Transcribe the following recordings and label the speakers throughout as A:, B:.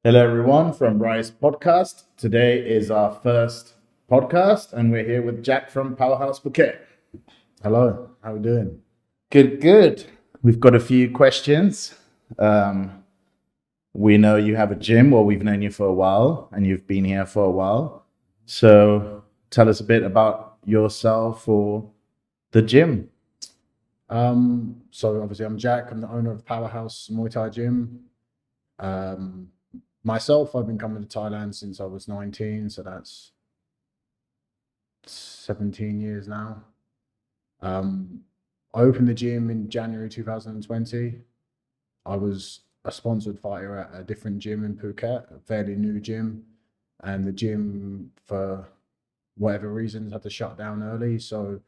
A: Hello, everyone, from Rise Podcast. Today is our first podcast, and we're here with Jack from Powerhouse Phuket.
B: Hello, how are we doing?
A: Good, good. We've got a few questions. We know you have a gym, well, we've known you for a while, and you've been here for a while. So tell us a bit about yourself or the gym.
B: So obviously I'm Jack, I'm the owner of Powerhouse Muay Thai Gym. Myself, I've been coming to Thailand since I was 19, so that's 17 years now. I opened the gym in January 2020. I was a sponsored fighter at a different gym in Phuket, a fairly new gym, and the gym, for whatever reasons, had to shut down early. So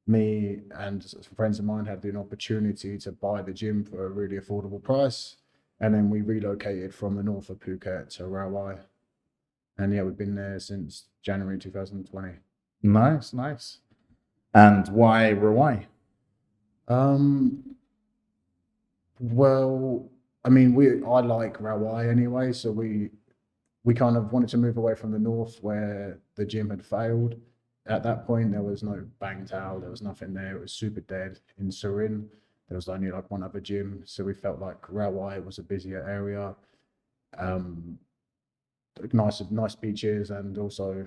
B: me and some friends of mine had the opportunity to buy the gym for a really affordable price. And then we relocated from the north of Phuket to Rawai. And yeah, we've been there since January 2020.
A: Nice, nice. And why?
B: Um, well, I mean, I like Rawai anyway, so we kind of wanted to move away from the north where the gym had failed. At that point, there was no Bang Tao, there was nothing there. It was super dead. In Surin, there was only like one other gym, so we felt like Rawai was a busier area. Um, nice beaches, and also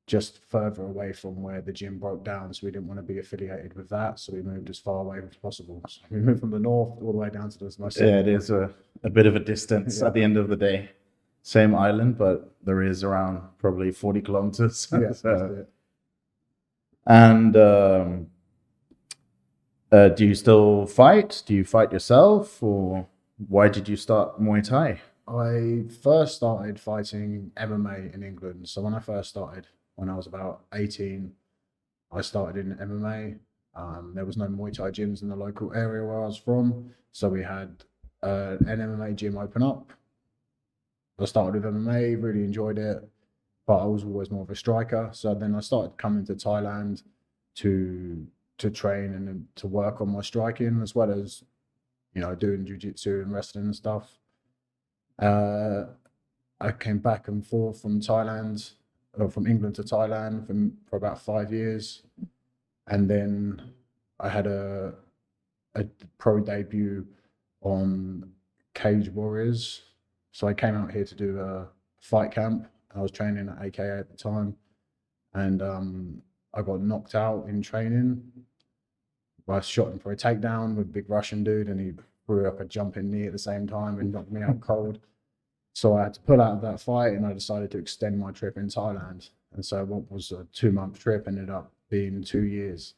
B: just further away from where the gym broke down, so we didn't want to be affiliated with that. So we moved as far away as possible. So we moved from the north all the way down to the most.
A: Yeah, it is a bit of a distance
B: Yeah.
A: at the end of the day. Same island, but there is around probably 40 kilometers.
B: Yeah,
A: So-
B: that's it.
A: And do you still fight? Do you fight yourself, or why did you start Muay Thai?
B: I first started fighting MMA in England. So when I first started, when I was about 18, I started in MMA. There was no Muay Thai gyms in the local area where I was from, so we had an MMA gym open up. I started with MMA, really enjoyed it, but I was always more of a striker. So then I started coming to Thailand to train and then to work on my striking, as well as doing jiu-jitsu and wrestling and stuff. Uh, I came back and forth from Thailand, or from England to Thailand for about 5 years, and then I had a pro debut on Cage Warriors. So I came out here to do a fight camp. I was training at AKA at the time, and I got knocked out in training. I shot him for a takedown with a big Russian dude, and he threw up a jumping knee at the same time and knocked me out cold. So I had to pull out of that fight, and I decided to extend my trip in Thailand. And so what was a 2 month trip ended up being 2 years.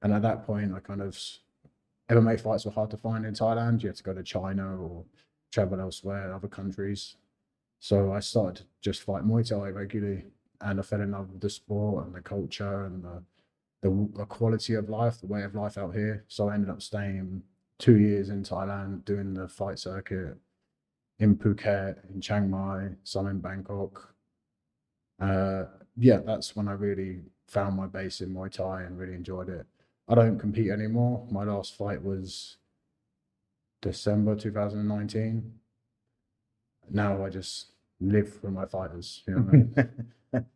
B: And at that point, MMA fights were hard to find in Thailand. You had to go to China or travel elsewhere, other countries. So I started to just fight Muay Thai regularly, and I fell in love with the sport and the culture and the quality of life, the way of life out here. So I ended up staying 2 years in Thailand, doing the fight circuit in Phuket, in Chiang Mai, some in Bangkok. Yeah, that's when I really found my base in Muay Thai and really enjoyed it. I don't compete anymore. My last fight was December 2019. Now I just live for my fighters. You know what I mean?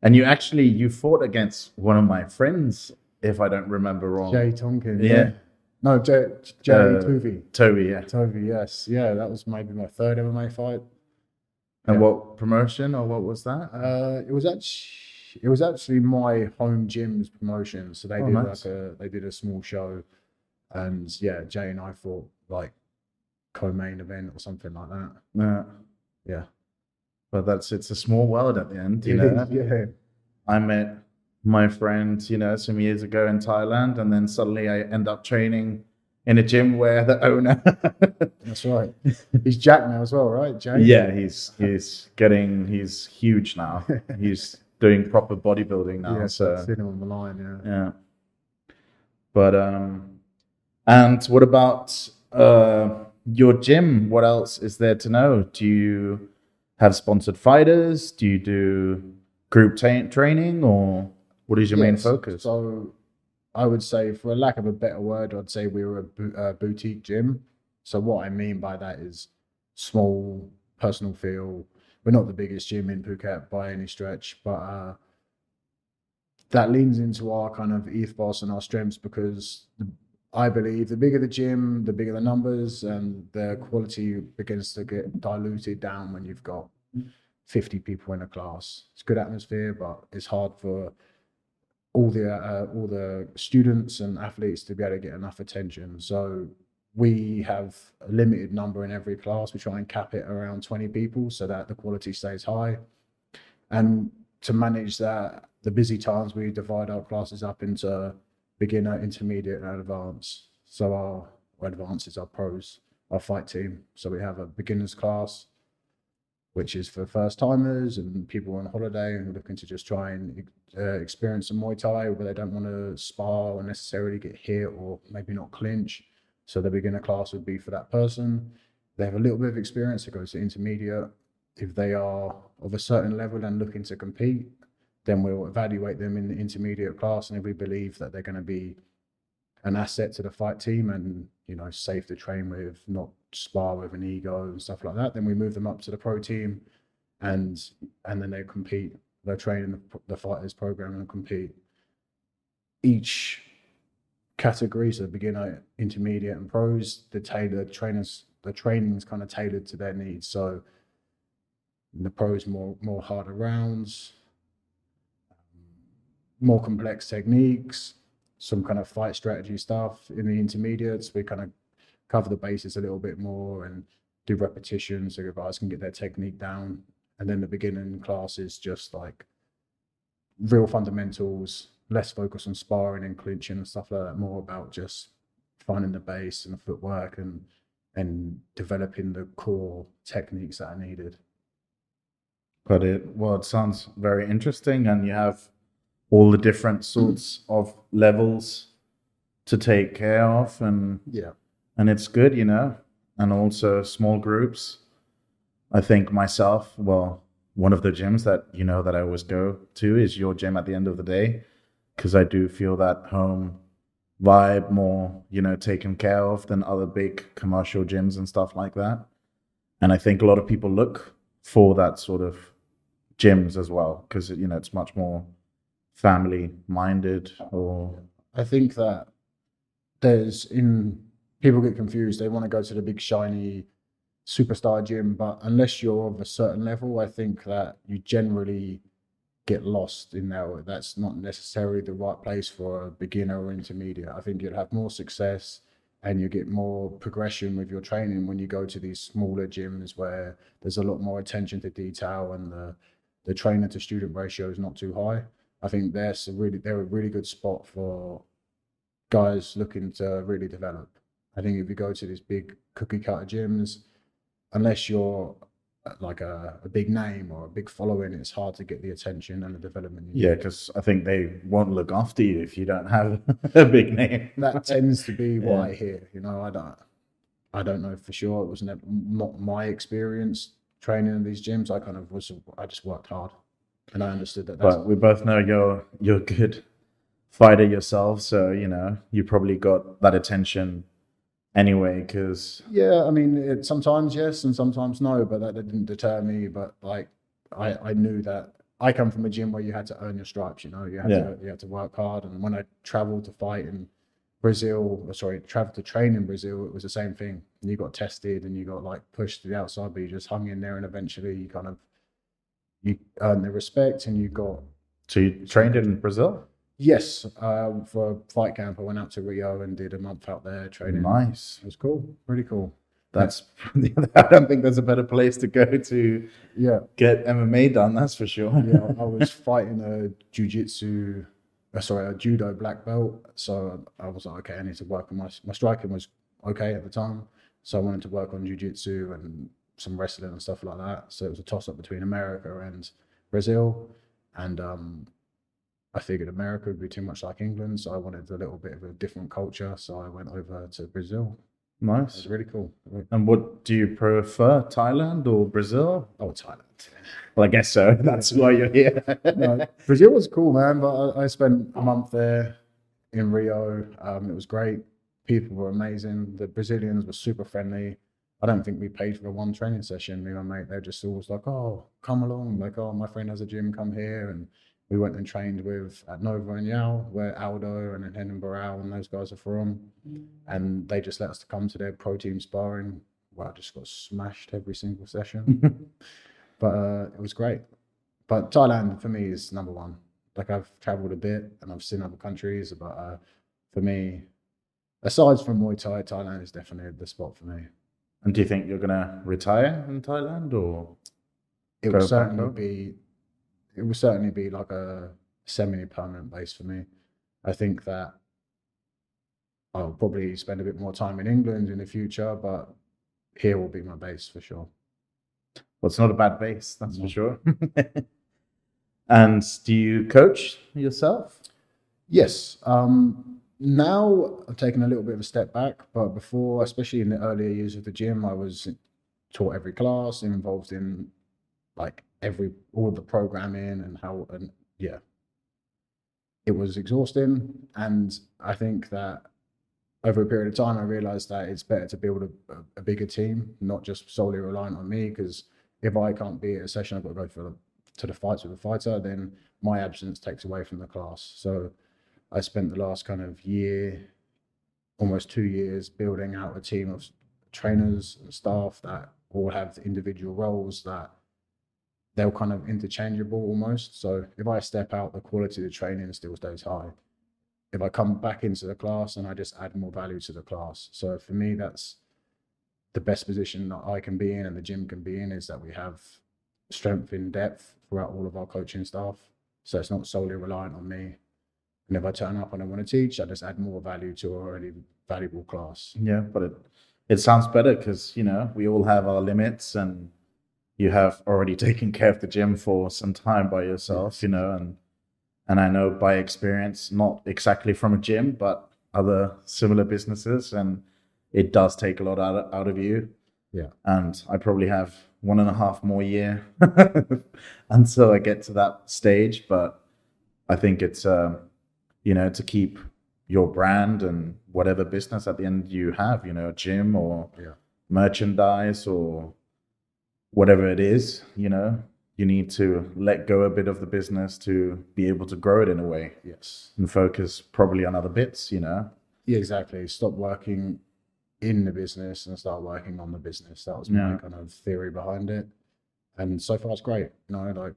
A: And you fought against one of my friends, if I don't remember wrong.
B: Jay Tonkin.
A: Yeah.
B: No, Jay Tuvi.
A: Toby, yeah.
B: Toby, yes. Yeah, that was maybe my third MMA fight.
A: And
B: Yeah.
A: what promotion or what was that?
B: It was actually my home gym's promotion. So they did
A: nice.
B: they did a small show, and yeah, Jay and I fought like co-main event or something like that.
A: Yeah.
B: Yeah.
A: But it's a small world at the end, you
B: It
A: know.
B: is, yeah.
A: I met my friend, some years ago in Thailand, and then suddenly I end up training in a gym where the owner
B: That's right. He's Jack now as well, right? Jay?
A: Yeah, he's huge now. He's doing proper bodybuilding now.
B: Yeah,
A: So
B: I've seen him on the line, yeah.
A: yeah. But and what about your gym? What else is there to know? Do you have sponsored fighters? Do you do group training, or what is your main
B: Yes.
A: focus?
B: So I would say, for a lack of a better word, I'd say we were a boutique gym. So what I mean by that is small personal feel. We're not the biggest gym in Phuket by any stretch, but that leans into our kind of ethos and our strengths because I believe the bigger the gym, the bigger the numbers, and the quality begins to get diluted down when you've got 50 people in a class. It's good atmosphere, but it's hard for all the students and athletes to be able to get enough attention. So we have a limited number in every class. We try and cap it around 20 people so that the quality stays high. And to manage that, the busy times, we divide our classes up into beginner, intermediate, and advanced. So our advanced is our pros, our fight team. So we have a beginners class, which is for first timers and people on holiday and looking to just try and experience some Muay Thai where they don't want to spar or necessarily get hit or maybe not clinch. So the beginner class would be for that person. They have a little bit of experience, it goes to intermediate. If they are of a certain level and looking to compete, then we'll evaluate them in the intermediate class. And if we believe that they're going to be an asset to the fight team and, you know, safe to train with, not spar with an ego and stuff like that, then we move them up to the pro team and then they compete. They're training the fighters program and compete. Each category, so beginner, intermediate, and pros, the training is kind of tailored to their needs. So the pros more harder rounds, more complex techniques, some kind of fight strategy stuff. In the intermediates, we kind of cover the bases a little bit more and do repetitions so guys can get their technique down. And then the beginning class is just like real fundamentals, less focus on sparring and clinching and stuff like that, more about just finding the base and the footwork and developing the core techniques that are needed.
A: But it sounds very interesting, and you have all the different sorts of levels to take care of, and it's good, you know, and also small groups. I think myself, well, one of the gyms that, you know, that I always go to is your gym at the end of the day, because I do feel that home vibe more, you know, taken care of than other big commercial gyms and stuff like that. And I think a lot of people look for that sort of gyms as well, because, you know, it's much more family minded. Or
B: I think that people get confused. They want to go to the big shiny superstar gym, but unless you're of a certain level, I think that you generally get lost in there. That's not necessarily the right place for a beginner or intermediate. I think you'll have more success and you get more progression with your training when you go to these smaller gyms where there's a lot more attention to detail and the trainer to student ratio is not too high. I think they're a really good spot for guys looking to really develop. I think if you go to these big cookie cutter gyms, unless you're like a big name or a big following, it's hard to get the attention and the development you need.
A: Yeah, because I think they won't look after you if you don't have a big name.
B: That tends to be what I hear. You know, I don't know for sure. It was not my experience training in these gyms. I just worked hard, and I understood that.
A: But we both know you're a good fighter yourself, so you know you probably got that attention anyway. Because
B: I mean, sometimes yes and sometimes no, but that didn't deter me. But like, I knew that I come from a gym where you had to earn your stripes. You know, you had to work hard. And when I traveled to fight in traveled to train in Brazil, it was the same thing. You got tested and you got like pushed to the outside, but you just hung in there, and eventually you earned the respect, and you got.
A: So you trained in Brazil?
B: Yes, for a fight camp, I went out to Rio and did a month out there training.
A: Nice.
B: It was cool, pretty cool.
A: That's I don't think there's a better place to go to get MMA done, that's for sure.
B: I was fighting a judo black belt, so I was like, okay, I need to work on my striking was okay at the time, so I wanted to work on jiu-jitsu and some wrestling and stuff like that. So it was a toss-up between America and Brazil, and I figured America would be too much like England, so I wanted a little bit of a different culture, so I went over to Brazil.
A: Nice.
B: It was really cool.
A: And what do you prefer, Thailand or Brazil?
B: Oh, Thailand.
A: Well, I guess so. That's why you're here.
B: No, Brazil was cool, man, but I spent a month there in Rio. It was great. People were amazing. The Brazilians were super friendly. I don't think we paid for one training session. Me and my mate, they're just always like, "Oh, come along!" Like, "Oh, my friend has a gym, come here." And we went and trained with at Nova and Yao, where Aldo and then Henan Barral and those guys are from, and they just let us to come to their pro team sparring. Wow, I just got smashed every single session, but it was great. But Thailand for me is number one. Like I've traveled a bit and I've seen other countries, but for me, aside from Muay Thai, Thailand is definitely the spot for me.
A: And do you think you're gonna retire in Thailand or
B: It will
A: go back
B: certainly
A: home?
B: be, it will certainly be like a semi-permanent base for me. I think that I'll probably spend a bit more time in England in the future, but here will be my base for sure.
A: Well, it's not a bad base, that's for
B: No.
A: sure. And do you coach yourself?
B: Yes. Now I've taken a little bit of a step back, but before, especially in the earlier years of the gym, I was taught every class, involved in like all the programming and how, and yeah, it was exhausting. And I think that over a period of time, I realized that it's better to build a bigger team, not just solely reliant on me. Because if I can't be at a session, I've got to go to the fights with the fighter, then my absence takes away from the class. So I spent the last kind of year, almost 2 years, building out a team of trainers and staff that all have individual roles that they're kind of interchangeable almost. So if I step out, the quality of the training still stays high. If I come back into the class and I just add more value to the class. So for me, that's the best position that I can be in and the gym can be in, is that we have strength in depth throughout all of our coaching staff. So it's not solely reliant on me. And if I turn up and I want to teach, I just add more value to an already valuable class.
A: Yeah, but it sounds better because, you know, we all have our limits and you have already taken care of the gym for some time by yourself,
B: Yes.
A: you know, and I know by experience, not exactly from a gym, but other similar businesses, and it does take a lot out of you.
B: Yeah.
A: And I probably have 1.5 more year until I get to that stage. But I think it's, you know, to keep your brand and whatever business at the end you have, you know, gym or
B: Yeah.
A: merchandise or whatever it is, you know, you need to let go a bit of the business to be able to grow it in a way
B: Yes.
A: and focus probably on other bits, you know.
B: Yeah, exactly. Stop working in the business and start working on the business. That was my
A: Yeah.
B: kind of theory behind it. And so far it's great. You know, like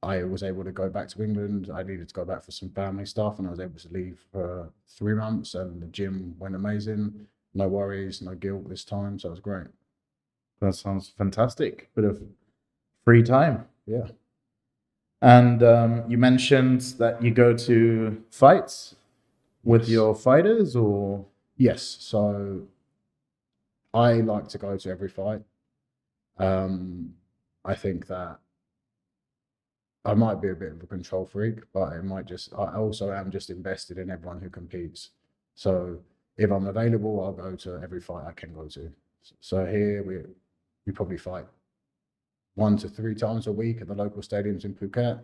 B: I was able to go back to England. I needed to go back for some family stuff and I was able to leave for 3 months and the gym went amazing. No worries, no guilt this time. So it was great.
A: That sounds fantastic. Bit of free time.
B: Yeah.
A: And you mentioned that you go to fights with
B: Yes.
A: your fighters, or
B: Yes. So I like to go to every fight. I think that I might be a bit of a control freak, but I also am just invested in everyone who competes. So if I'm available, I'll go to every fight I can go to. So here we probably fight 1 to 3 times a week at the local stadiums in Phuket.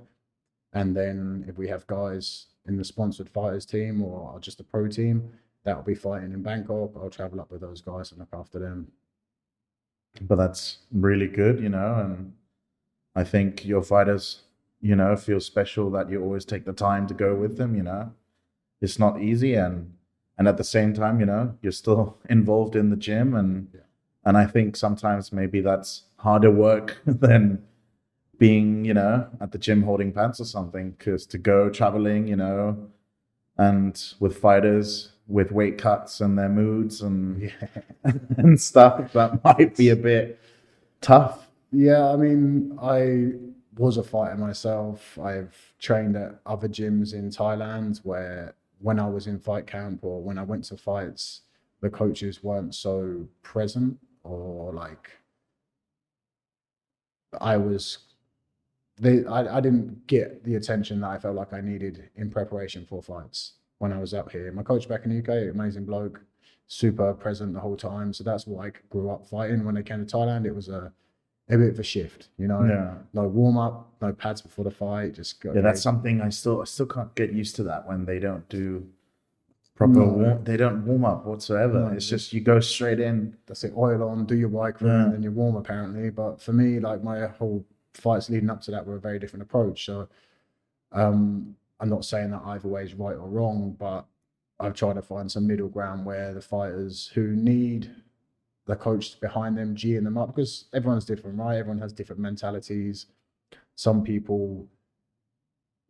B: And then if we have guys in the sponsored fighters team or just a pro team, that'll be fighting in Bangkok. I'll travel up with those guys and look after them.
A: but that's really good, you know. And I think your fighters, you know, feel special that you always take the time to go with them, you know. It's not easy, and at the same time, you know, you're still involved in the gym,
B: Yeah.
A: and I think sometimes maybe that's harder work than being, you know, at the gym holding pants or something, because to go traveling, you know, and with fighters with weight cuts and their moods and
B: Yeah.
A: and stuff, that might be a bit tough.
B: Yeah, I mean, I was a fighter myself. I've trained at other gyms in Thailand where when I was in fight camp or when I went to fights, the coaches weren't so present or like I was I didn't get the attention that I felt like I needed in preparation for fights when I was out here. My coach back in the UK, amazing bloke, super present the whole time. So that's what I grew up fighting. When I came to Thailand, it was a bit of a shift, you know.
A: Yeah.
B: No warm up, no pads before the fight. Just go.
A: Yeah, that's something I still can't get used to, that when they don't do proper
B: No.
A: they don't warm up whatsoever.
B: No,
A: It's just you go straight in.
B: that's it. Oil on, do your bike run, and then you're warm apparently. But for me, like my whole fights leading up to that were a very different approach. So I'm not saying that either way is right or wrong, but I've tried to find some middle ground where the fighters who need the coach behind them, geeing them up, because everyone's different, right? Everyone has different mentalities. Some people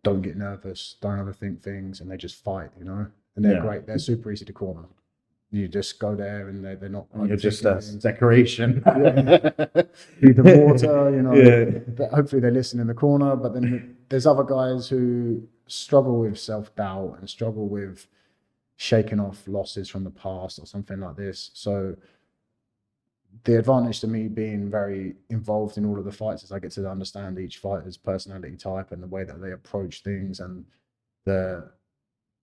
B: don't get nervous, don't overthink things, and they just fight, you know? And they're great. They're super easy to corner. You just go there and they're not.
A: You're just a decoration.
B: Feed them water, you know. But hopefully they listen in the corner. But then there's other guys who struggle with self-doubt and struggle with shaking off losses from the past or something like this. So the advantage to me being very involved in all of the fights is I get to understand each fighter's personality type and the way that they approach things and the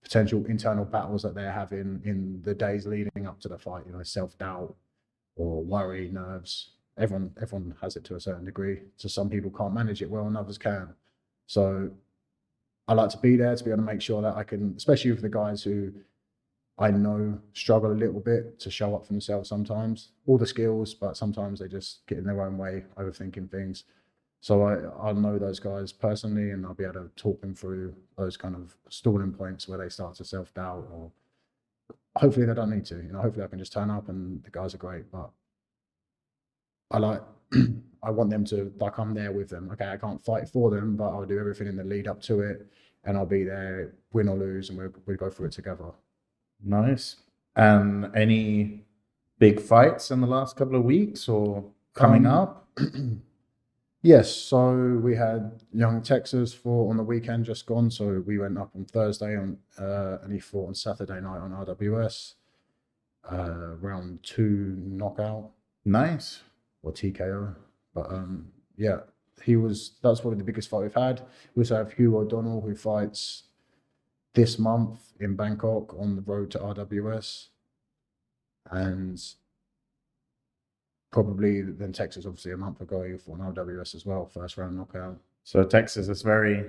B: potential internal battles that they're having in the days leading up to the fight, you know, self-doubt or worry, nerves. Everyone has it to a certain degree. So some people can't manage it well and others can. So I like to be there to be able to make sure that I can, especially with the guys who I know struggle a little bit to show up for themselves sometimes. All the skills, but sometimes they just get in their own way, overthinking things. So I'll know those guys personally and I'll be able to talk them through those kind of stalling points where they start to self-doubt, or hopefully they don't need to. You know, hopefully I can just turn up and the guys are great. But I I want them to, like, I'm there with them. Okay, I can't fight for them, but I'll do everything in the lead up to it and I'll be there, win or lose, and we'll go through it together.
A: Nice. And any big fights in the last couple of weeks or coming up?
B: Yes, so we had Young Texas fought on the weekend just gone. So we went up on Thursday and he fought on Saturday night on RWS. Round 2 knockout.
A: Nice.
B: Or TKO. But yeah, that's probably the biggest fight we've had. We also have Hugh O'Donnell who fights this month in Bangkok on the road to RWS. And probably then Texas, obviously a month ago, he fought an RWS as well, first round knockout.
A: So Texas is very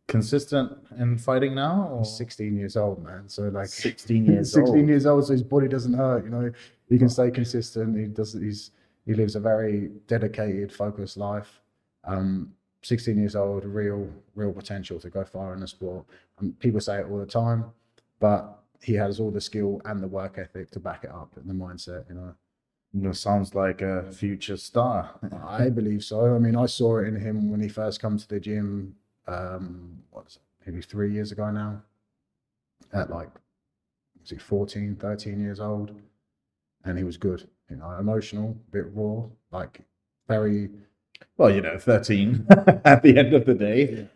A: consistent in fighting now? Or?
B: He's 16 years old, man. So like
A: 16 years
B: 16
A: old.
B: years old, so his body doesn't hurt, you know. He can stay consistent. He lives a very dedicated, focused life. 16 years old, real potential to go far in the sport. People say it all the time, but he has all the skill and the work ethic to back it up and the mindset, you know.
A: That sounds like a future star.
B: I believe so. I mean, I saw it in him when he first come to the gym, maybe 3 years ago now, at like, was he 14, 13 years old? And he was good, you know, emotional, a bit raw, like very...
A: Well, you know, 13 at the end of the day.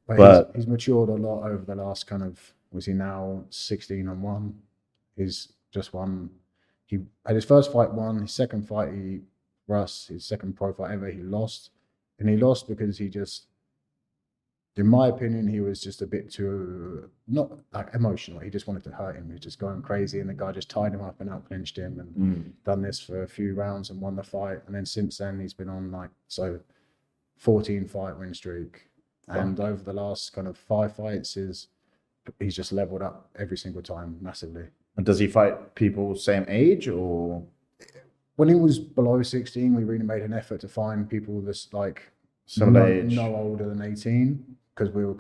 B: Yeah. But he's matured a lot over the last kind of, was he now 16-1? He's just won. He had his first fight won. His second fight, his second pro fight ever, he lost. And he lost because he just, in my opinion, he was just a bit too, not like emotional. He just wanted to hurt him. He was just going crazy. And the guy just tied him up and out-clinched him and done this for a few rounds and won the fight. And then since then, he's been on 14 fight win streak. And over the last kind of 5 fights, he's just leveled up every single time massively.
A: And does he fight people same age or?
B: When he was below 16, we really made an effort to find people that's like
A: similar age,
B: no older than 18, because we were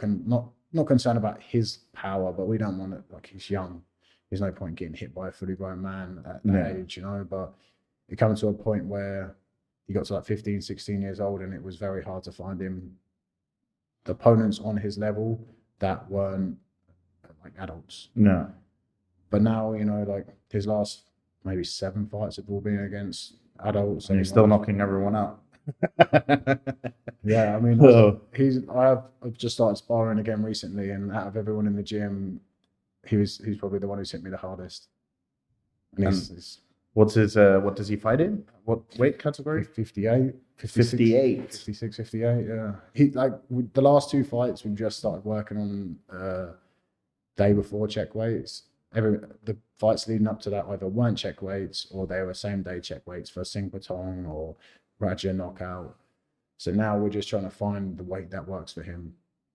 B: not concerned about his power, but we don't want it, like, he's young. There's no point getting hit by a fully grown man at that age, you know. But it came to a point where he got to like 15, 16 years old, and it was very hard to find him the opponents on his level that weren't like adults.
A: No.
B: But now, you know, like his last maybe 7 fights have all been against adults.
A: And he's still knocking everyone out.
B: Yeah, I mean, I've just started sparring again recently, and out of everyone in the gym, he's probably the one who's hit me the hardest. And he's
A: what does he fight in? What weight category?
B: 58.
A: 58.
B: 56, 58, yeah. He, like, the last 2 fights, we've just started working on day before check weights. The fights leading up to that either weren't check weights or they were same day check weights for Sing Patong or Raja knockout. So now we're just trying to find the weight that works for him.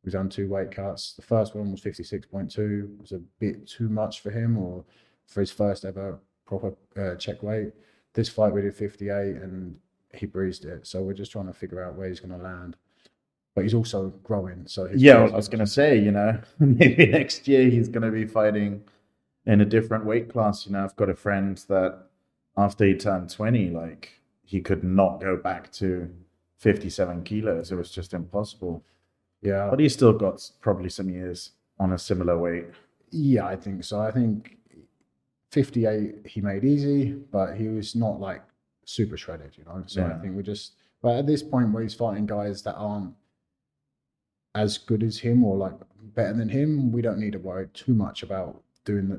B: We've done 2 weight cuts. The first one was 56.2. It was a bit too much for him, or for his first ever proper check weight. This fight we did 58 and he breezed it. So we're just trying to figure out where he's going to land. But he's also growing. So
A: I was going to say, maybe next year he's going to be fighting in a different weight class. I've got a friend that after he turned 20, like he could not go back to 57 kilos. It was just impossible.
B: Yeah.
A: But he's still got probably some years on a similar weight.
B: Yeah, I think so. I think 58 he made easy, but he was not like super shredded, So I think but at this point where he's fighting guys that aren't as good as him or like better than him, we don't need to worry too much about doing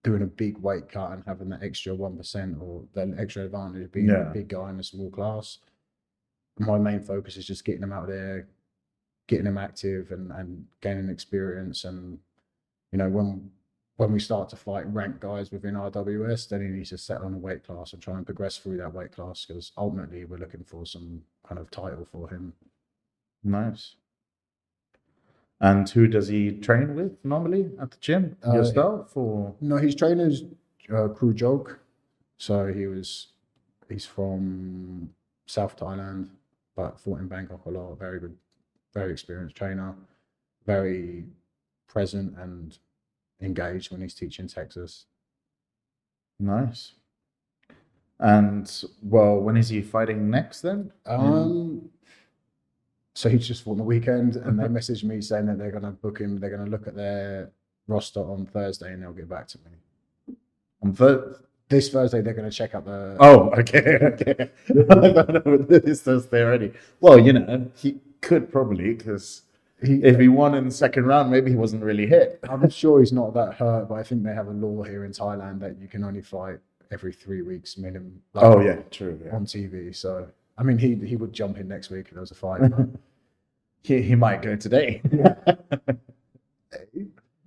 B: a big weight cut and having that extra 1% or the extra advantage of being a big guy in a small class. My main focus is just getting him out there, getting him active and gaining experience. And when we start to fight ranked guys within RWS, then he needs to settle on a weight class and try and progress through that weight class, because ultimately we're looking for some kind of title for him.
A: Nice. And who does he train with normally at the gym? Yourself or?
B: No, his trainer's Crew Joke. So he's from South Thailand, but fought in Bangkok a lot. Very good, very experienced trainer. Very present and engaged when he's teaching Texas.
A: Nice. And when is he fighting next then?
B: So he just fought on the weekend, and they messaged me saying that they're going to book him. They're going to look at their roster on Thursday, and they'll get back to me. This Thursday, they're going to check out the.
A: Oh, okay. I don't know this Thursday already. Well, he could probably, because if he won in the second round, maybe he wasn't really hit.
B: I'm sure he's not that hurt, but I think they have a law here in Thailand that you can only fight every 3 weeks minimum.
A: True. Yeah.
B: On TV, so. I mean, he would jump in next week if there was a fight. But
A: he might go today.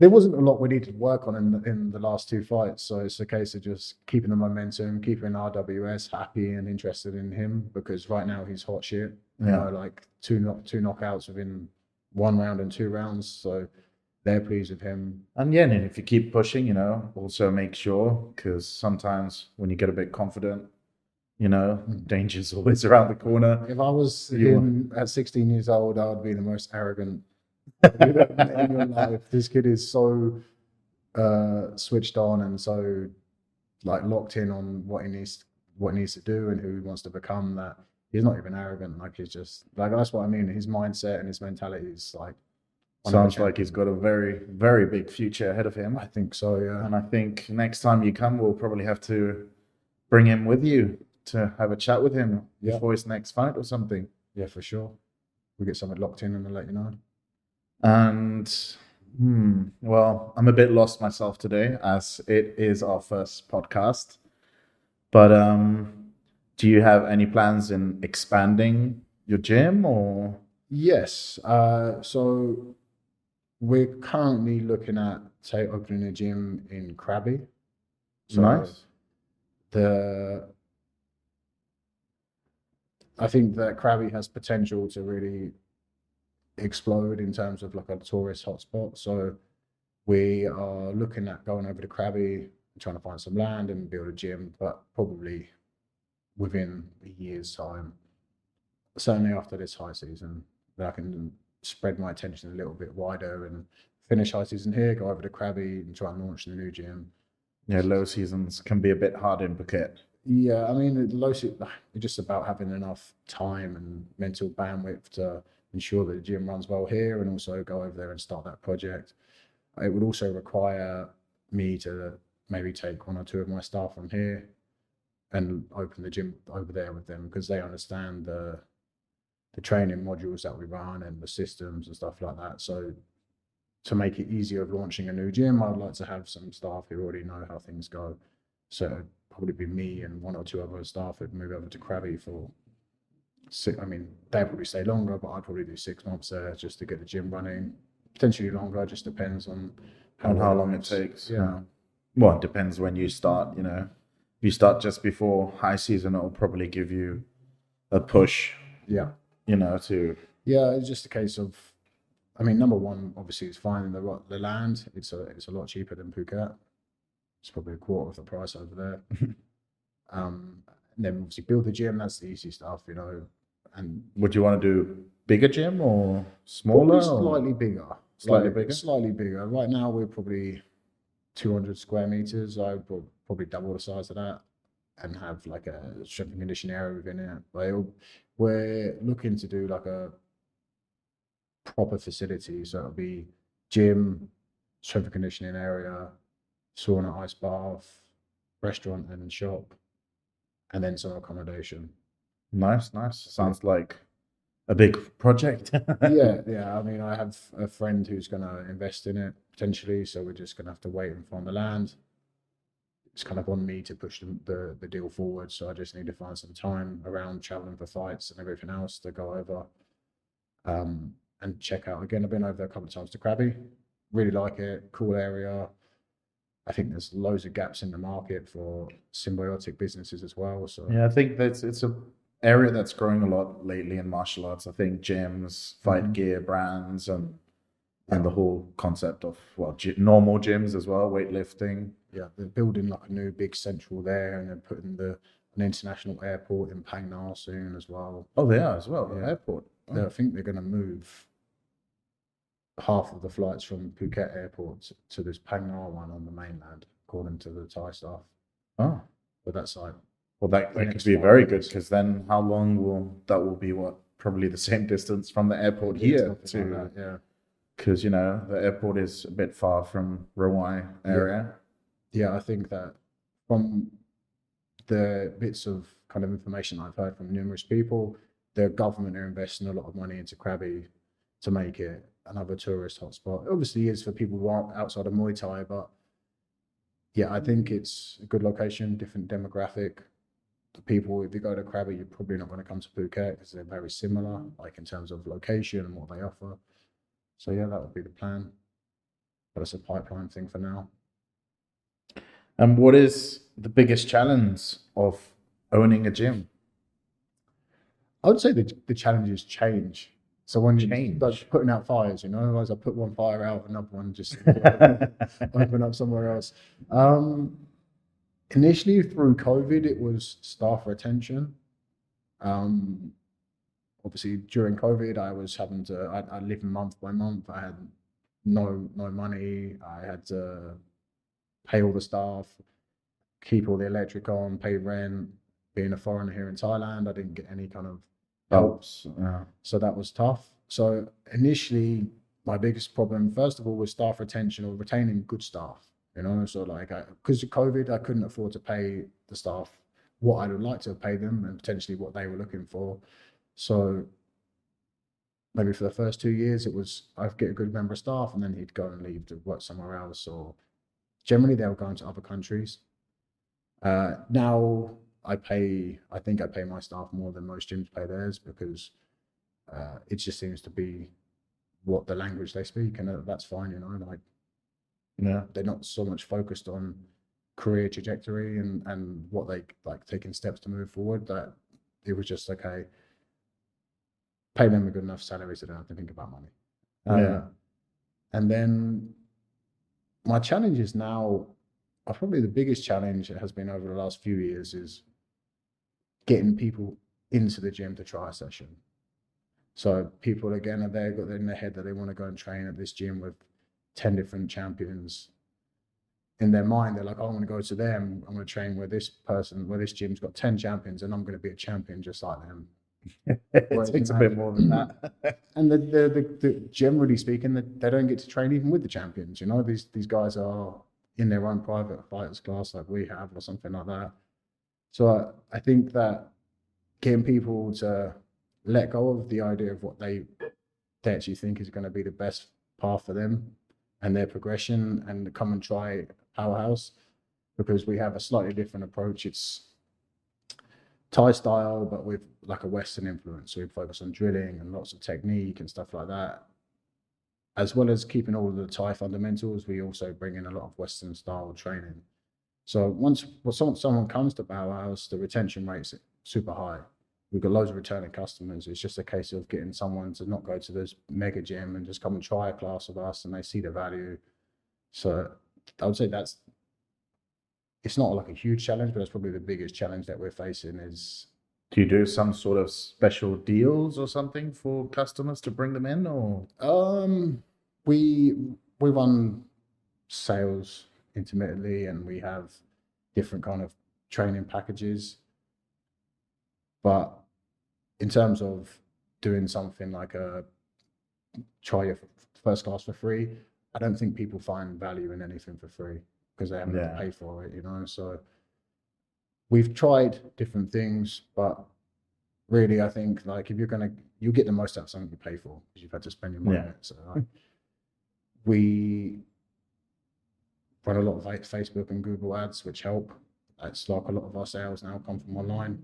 B: There wasn't a lot we needed to work on in the last 2 fights, so it's a case of just keeping the momentum, keeping RWS happy and interested in him, because right now he's hot shit. Like two knockouts within 1 round and 2 rounds, so they're pleased with him.
A: And and if you keep pushing, also make sure, because sometimes when you get a bit confident, danger's always around the corner.
B: If I was him at 16 years old, I would be the most arrogant in your life. This kid is so switched on and so like locked in on what he needs to do and who he wants to become, that he's not even arrogant. Like, he's just like, that's what I mean. His mindset and his mentality is like,
A: sounds like he's got a very, very big future ahead of him.
B: I think so, yeah.
A: And I think next time you come, we'll probably have to bring him with you to have a chat with him before his next fight or something.
B: Yeah, for sure. We'll get something locked in and I'll let you know.
A: And I'm a bit lost myself today, as it is our first podcast. But do you have any plans in expanding your gym or?
B: Yes. So we're currently looking at opening a gym in Krabi. So
A: nice.
B: I think that Krabi has potential to really explode in terms of like a tourist hotspot. So we are looking at going over to Krabi and trying to find some land and build a gym, but probably within a year's time. Certainly after this high season, that I can spread my attention a little bit wider and finish high season here, go over to Krabi and try and launch the new gym.
A: Yeah, low seasons can be a bit hard in Phuket.
B: Yeah, I mean, it's just about having enough time and mental bandwidth to ensure that the gym runs well here and also go over there and start that project. It would also require me to maybe take 1 or 2 of my staff from here and open the gym over there with them, because they understand the training modules that we run and the systems and stuff like that. So to make it easier of launching a new gym, I'd like to have some staff who already know how things go. So it'd probably be me and 1 or 2 other staff who'd move over to Krabi for they'd probably stay longer, but I'd probably do 6 months there just to get the gym running. Potentially longer, just depends on
A: how long it takes.
B: Yeah.
A: Well, it depends when you start, If you start just before high season, it'll probably give you a push.
B: Yeah.
A: To...
B: Yeah, it's just a case of I mean, number one, obviously, is finding the land. It's a lot cheaper than Phuket. It's probably a quarter of the price over there. And then obviously build the gym. That's the easy stuff, you know. And
A: Would you want to do bigger gym or
B: probably
A: smaller?
B: slightly bigger.
A: Slightly bigger?
B: Slightly bigger. Right now, we're probably 200 square meters. I would probably double the size of that and have like a strength and conditioning area within it. We're looking to do like a proper facility. So it'll be gym, strength and conditioning area, sauna, ice bath, restaurant and shop, and then some accommodation.
A: Nice. Sounds like a big project.
B: Yeah. I mean, I have a friend who's going to invest in it potentially, so we're just going to have to wait and find the land. It's kind of on me to push the deal forward, so I just need to find some time around traveling for fights and everything else to go over and check out. Again, I've been over there a couple of times to Krabi. Really like it. Cool area. I think there's loads of gaps in the market for symbiotic businesses as well. So
A: Yeah, I think it's a area that's growing a lot lately in martial arts. I think gyms, fight gear brands, and the whole concept of normal gyms as well, weightlifting.
B: yeah, they're building like a new big central there, and they're putting an international airport in Phang Nga soon as well.
A: Oh, they are as well. The
B: Yeah.
A: airport.
B: I think they're going to move half of the flights from Phuket airport to this Phang Nga one on the mainland, according to the Thai staff.
A: Oh,
B: But that's like,
A: well, that could
B: next
A: be
B: flight
A: very good
B: is-
A: because then how long will that will be? What, probably the same distance from the airport
B: yeah,
A: here
B: something like
A: to,
B: that, yeah.
A: because you know the airport is a bit far from Rawai area.
B: Yeah, I think that from the bits of kind of information I've heard from numerous people, the government are investing a lot of money into Krabi to make it another tourist hotspot. It obviously is for people who aren't outside of Muay Thai, but yeah, I think it's a good location, different demographic. The people, if you go to Krabi, you're probably not going to come to Phuket because they're very similar, like in terms of location and what they offer. So yeah, that would be the plan. But it's a pipeline thing for now.
A: And what is the biggest challenge of owning a gym?
B: I would say the challenges change. So when you
A: Change.
B: like putting out fires, you know, as I put one fire out, another one just open up somewhere else. Initially through COVID, it was staff retention. Obviously during COVID, I was having to, I lived month by month. I had no money. I had to pay all the staff, keep all the electric on, pay rent. Being a foreigner here in Thailand, I didn't get any kind of helps.
A: Yeah.
B: So that was tough. So initially, my biggest problem, first of all, was staff retention or retaining good staff. You know, so like, because of COVID, I couldn't afford to pay the staff what I would like to pay them and potentially what they were looking for. So maybe for the first 2 years, it was I'd get a good member of staff and then he'd go and leave to work somewhere else, or generally they were going to other countries. Now I think I pay my staff more than most gyms pay theirs because it just seems to be what the language they speak, and that's fine, you know. Like,
A: Yeah.
B: they're not so much focused on career trajectory and what they like taking steps to move forward. That it was just okay, pay them a good enough salary so they don't have to think about money.
A: Yeah.
B: And then my challenges now are probably the biggest challenge it has been over the last few years is getting people into the gym to try a session. So people again are there, got in their head that they want to go and train at this gym with 10 different champions. In their mind, they're like, oh, I want to go to them. I'm going to train where this gym's got 10 champions, and I'm going to be a champion just like them.
A: It takes a bit more than that.
B: And generally speaking, they don't get to train even with the champions. You know, these guys are in their own private fighters class like we have or something like that. So I think that getting people to let go of the idea of what they actually think is going to be the best path for them and their progression, and come and try Powerhouse, because we have a slightly different approach. It's Thai style, but with like a Western influence. So we focus on drilling and lots of technique and stuff like that. As well as keeping all of the Thai fundamentals, we also bring in a lot of Western style training. So once someone comes to Powerhouse, the retention rate's super high. we've got loads of returning customers. It's just a case of getting someone to not go to this mega gym and just come and try a class with us, and they see the value. So I would say it's not like a huge challenge, but it's probably the biggest challenge that we're facing is.
A: Do you do some sort of special deals or something for customers to bring them in, or?
B: We run sales intermittently, and we have different kind of training packages. But in terms of doing something like try your first class for free, I don't think people find value in anything for free because they haven't had to pay for it, So we've tried different things, but really, I think like if you'll get the most out of something you pay for because you've had to spend your money on it. So we run a lot of Facebook and Google ads, which help. It's like a lot of our sales now come from online.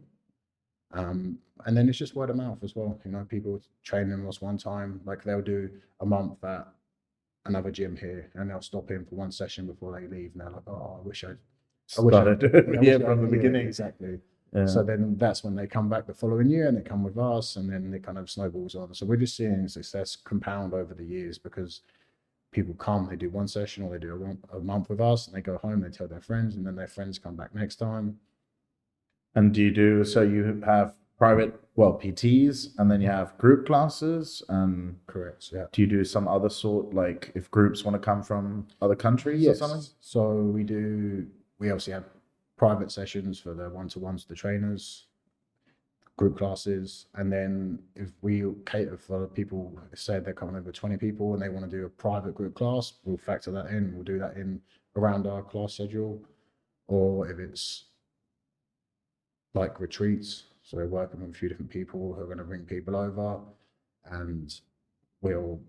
B: And then it's just word of mouth as well. People training us one time, like they'll do a month at another gym here, and they'll stop in for one session before they leave, and they're like, "Oh, I wish I
A: started from the beginning."
B: Exactly.
A: Yeah.
B: So then that's when they come back the following year, and they come with us, and then it kind of snowballs on. So we're just seeing success compound over the years because people come, they do one session, or they do a month with us, and they go home, they tell their friends, and then their friends come back next time.
A: And so you have private, PTs, and then you have group classes, and
B: correct, yeah.
A: Do you do some other sort, like if groups want to come from other countries or something?
B: So we obviously have private sessions for the one-to-ones, the trainers, group classes, and then if we cater for people, say they're coming over 20 people and they want to do a private group class, we'll factor that in. We'll do that in around our class schedule. Or if it's like retreats, so we're working with a few different people who are going to bring people over, and we'll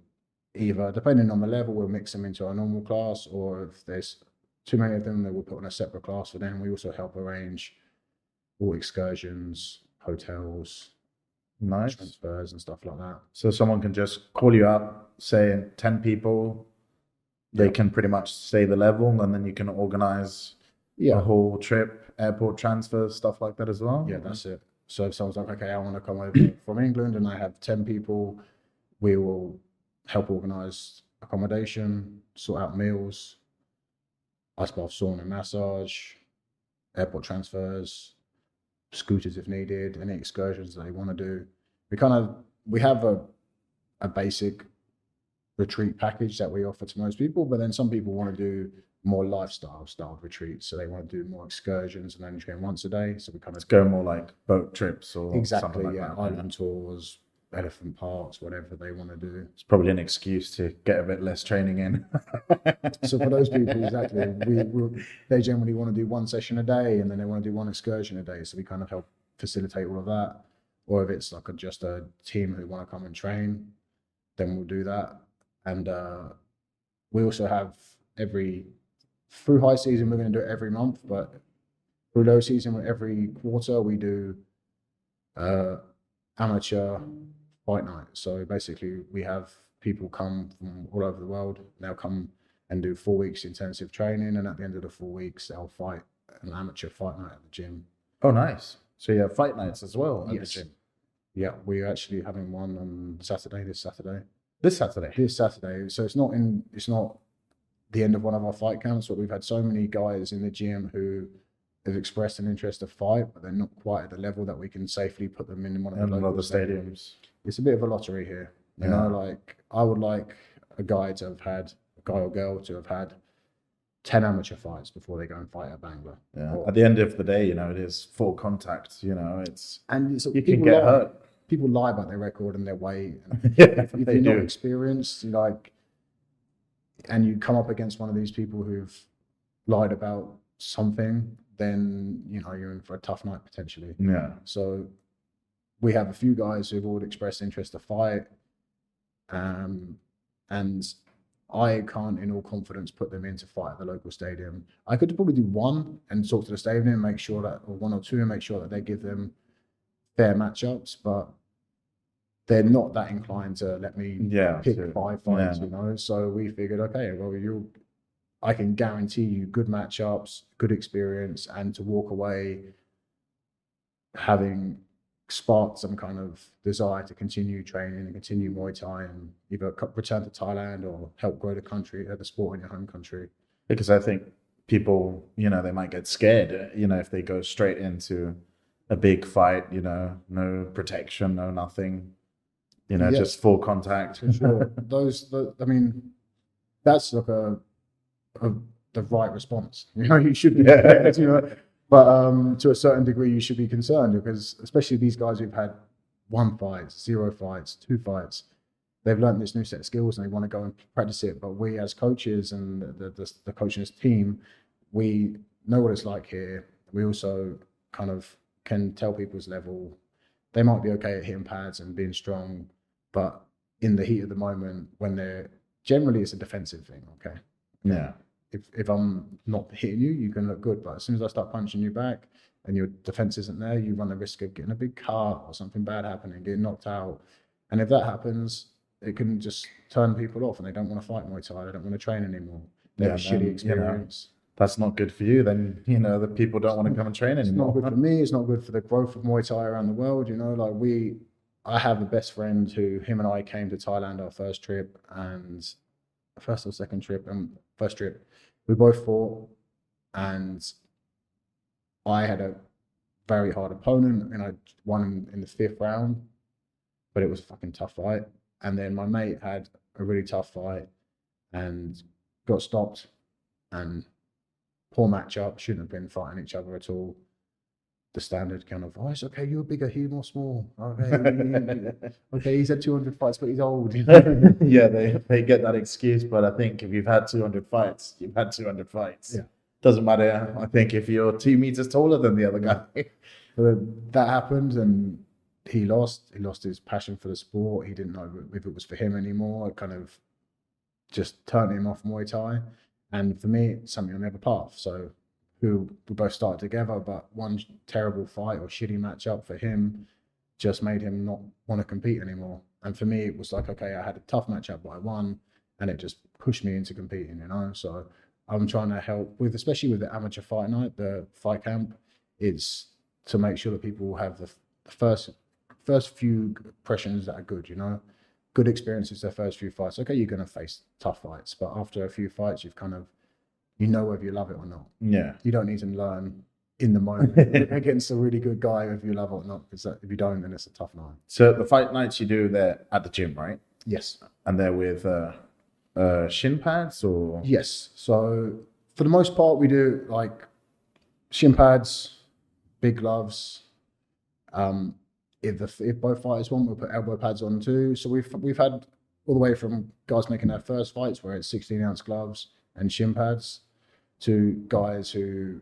B: either, depending on the level, we'll mix them into our normal class, or if there's too many of them, then we'll put on a separate class for them. We also help arrange all excursions, hotels,
A: nice
B: transfers and stuff like that.
A: So someone can just call you up, say 10 people, they can pretty much stay the level, and then you can organize a whole trip, airport transfer, stuff like that as well.
B: Yeah, that's it. So if someone's like, okay, I want to come over from England and I have 10 people, we will help organize accommodation, sort out meals, ice bath, sauna, and massage, airport transfers, scooters if needed, any excursions that they want to do. We have a basic retreat package that we offer to most people, but then some people want to do more lifestyle style retreats, so they want to do more excursions and only train once a day. So we kind of
A: go more like boat trips or
B: exactly,
A: something like that.
B: Island tours, elephant parks, whatever they want to do.
A: It's probably an excuse to get a bit less training in.
B: So for those people, exactly, they generally want to do one session a day, and then they want to do one excursion a day. So we kind of help facilitate all of that. Or if it's like just a team who want to come and train, then we'll do that. And we also have through high season, we're going to do it every month, but through low season, every quarter, we do amateur fight night. So basically, we have people come from all over the world. They'll come and do 4 weeks intensive training, and at the end of the 4 weeks, they'll fight an amateur fight night at the gym.
A: Oh, nice. So you have fight nights as well at the gym?
B: Yeah, we're actually having one on this Saturday.
A: This Saturday.
B: So it's not the end of one of our fight camps, but we've had so many guys in the gym who have expressed an interest to fight, but they're not quite at the level that we can safely put them in one of the local stadiums. It's a bit of a lottery here. You know, like I would like a guy or girl to have had 10 amateur fights before they go and fight at Bangla.
A: Yeah. At the end of the day, it is full contact. You can get hurt.
B: People lie about their record and their weight. And
A: if
B: you're not experienced, and you come up against one of these people who've lied about something, then you're in for a tough night potentially.
A: Yeah.
B: So we have a few guys who've all expressed interest to fight, and I can't, in all confidence, put them in to fight at the local stadium. I could probably do one and talk to the stadium and make sure that, or one or two, and make sure that they give them fair matchups, but they're not that inclined to let me pick 5 fights, So we figured, okay, well, I can guarantee you good matchups, good experience, and to walk away having sparked some kind of desire to continue training and continue Muay Thai and either return to Thailand or help grow the country, the sport in your home country.
A: Because I think people, they might get scared, if they go straight into a big fight, no protection, no nothing, just full contact.
B: For sure. I mean, that's like the right response. You should be prepared, But to a certain degree, you should be concerned because especially these guys who've had 1 fight, 0 fights, 2 fights, they've learned this new set of skills and they want to go and practice it. But we as coaches and the coaching team, we know what it's like here. We also kind of can tell people's level. They might be okay at hitting pads and being strong, but in the heat of the moment, when they're generally it's a defensive thing. Okay.
A: Yeah.
B: If I'm not hitting you, you can look good. But as soon as I start punching you back and your defense isn't there, you run the risk of getting a big cut or something bad happening, getting knocked out. And if that happens, it can just turn people off and they don't want to fight Muay Thai. They don't want to train anymore. They have a shitty experience.
A: That's not good for you. Then, the people don't want to come and train anymore.
B: It's not good for me. It's not good for the growth of Muay Thai around the world. I have a best friend who, him and I came to Thailand our first trip and first or second trip and first trip. We both fought and I had a very hard opponent and I won in the 5th round, but it was a fucking tough fight. And then my mate had a really tough fight and got stopped and poor matchup, shouldn't have been fighting each other at all. The standard kind of, it's okay, you're bigger, he's more small. Okay, he's had 200 fights, but he's old.
A: Yeah, they get that excuse, but I think if you've had 200 fights, you've had 200 fights.
B: Yeah.
A: Doesn't matter, I think, if you're 2 meters taller than the other guy.
B: That happened and he lost his passion for the sport. He didn't know if it was for him anymore. It kind of just turned him off Muay Thai. And for me, it's something on the other path. So we both started together, but one terrible fight or shitty matchup for him just made him not want to compete anymore. And for me, it was like, okay, I had a tough matchup, but I won, and it just pushed me into competing, So I'm trying to help with, especially with the amateur fight night, the fight camp, is to make sure that people have the first few impressions that are good, good experiences, their first few fights. Okay, you're going to face tough fights, but after a few fights, you've kind of, whether you love it or not.
A: Yeah.
B: You don't need to learn in the moment against a really good guy if you love it or not, because if you don't, then it's a tough night.
A: So the fight nights you do, they're at the gym, right?
B: Yes.
A: And they're with shin pads or?
B: Yes. So for the most part, we do like shin pads, big gloves. If both fighters want, we'll put elbow pads on too. So we've had all the way from guys making their first fights where it's 16-ounce gloves and shin pads to guys who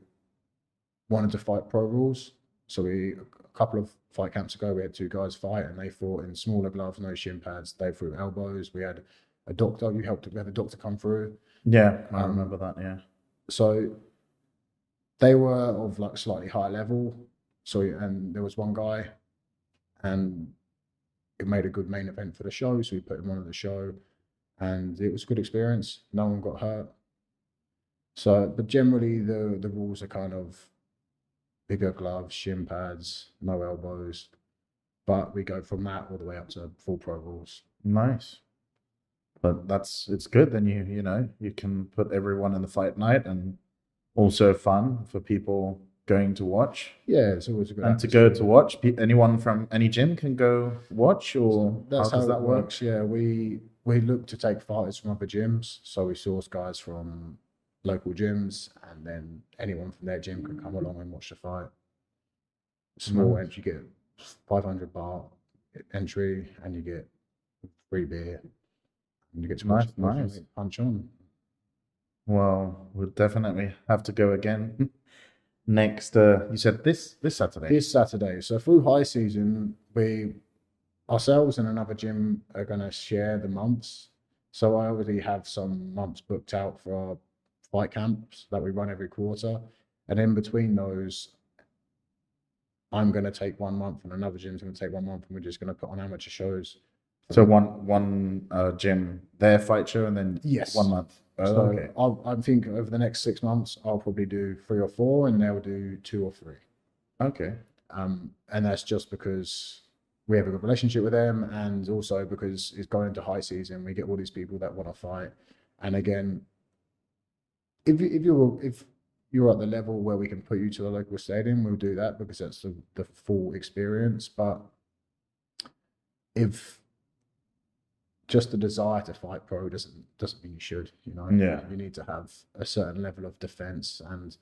B: wanted to fight pro rules. So a couple of fight camps ago, we had 2 guys fight and they fought in smaller gloves, no shin pads. They threw elbows. We had a doctor. We had a doctor come through.
A: Yeah, I remember that. Yeah.
B: So they were of like slightly higher level. So and there was one guy, and it made a good main event for the show. So we put him on the show, and it was a good experience. No one got hurt. So, but generally the rules are kind of bigger gloves, shin pads, no elbows, but we go from that all the way up to full pro rules.
A: Nice. But it's good. Then you can put everyone in the fight night, and also fun for people going to watch.
B: Yeah, it's always a good.
A: And atmosphere. To go to watch, anyone from any gym can go watch, or
B: that's
A: how does that work?
B: Works. Yeah, we look to take fighters from other gyms, so we source guys from local gyms, and then anyone from their gym can come along and watch the fight. Small entry, you get 500 baht entry, and you get free beer, and you get to watch punch on.
A: Well, we'll definitely have to go again. Next, you said this Saturday.
B: This Saturday. So through high season, we ourselves and another gym are going to share the months. So I already have some months booked out for our fight camps that we run every quarter, and in between those, I'm going to take 1 month, and another gym's going to take 1 month, and we're just going to put on amateur shows.
A: So one gym, their fight show, and then 1 month.
B: Oh, so okay. I think over the next 6 months, I'll probably do 3 or 4, and they'll do 2 or 3.
A: Okay.
B: And that's just because we have a good relationship with them, and also because it's going into high season, we get all these people that want to fight. And again, if you're at the level where we can put you to the local stadium, we'll do that because that's the full experience. But if just the desire to fight pro doesn't mean you should, you know.
A: Yeah.
B: You need to have a certain level of defense and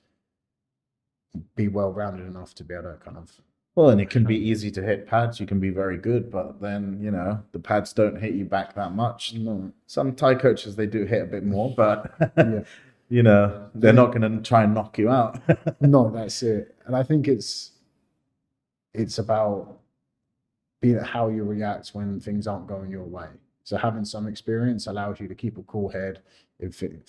B: be well rounded enough to be able to kind of.
A: Well, and it can be easy to hit pads. You can be very good, but then, you know, the pads don't hit you back that much.
B: No.
A: Some Thai coaches, they do hit a bit more, but,
B: Yeah.
A: you know, they're not going to try and knock you out.
B: No, that's it. And I think it's about being how you react when things aren't going your way. So having some experience allows you to keep a cool head. If the